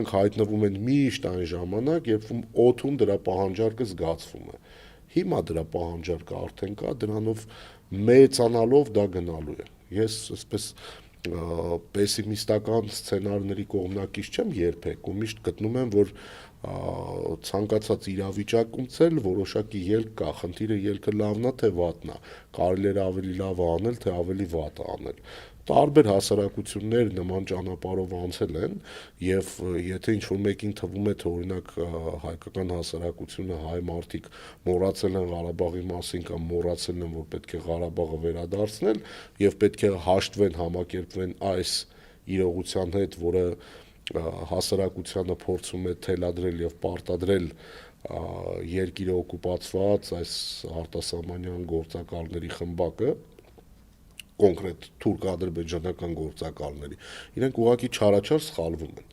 դրանք հայտնվում են միշտ այն ժամանակ, երբ օդում դրա պահանջարկը զգացվում է։ Հիմա դրա պահանջարկը արդեն կա, դրանով մեծանալով դա գնալու է։ Ես այսպես պեսիմիստական սցենարների կողմնակից չեմ երբեք ու միշտ գտնում եմ, որ ցանկացած իրավիճակումց էլ որոշակի ելք կա, խնդիրը ելքը լավն է թե վատն է, կարելի է ավելի լավը անել, թե ավելի վատը անել։ Տարբեր հասարակություններ նման ճանապարհով անցել են եւ եթե ինչ-որ մեկին թվում է, թե օրինակ հայկական հասարակությունը, հայ մարդիկ մոռացել են Ղարաբաղի մասին կամ մոռացել են, որ պետք է Ղարաբաղը վերադարձնել եւ պետք է հաշտվեն, համակերպվեն այս իրողության հետ, որը հասարակությանը փորձում է թելադրել եւ պարտադրել երկիրը օկուպացված այս արտասահմանյան գործակալների խմբակը, կոնկրետ թուրք-ադրբեջանական գործակալների, իրենք ուղղակի չարաչար սխալվում են։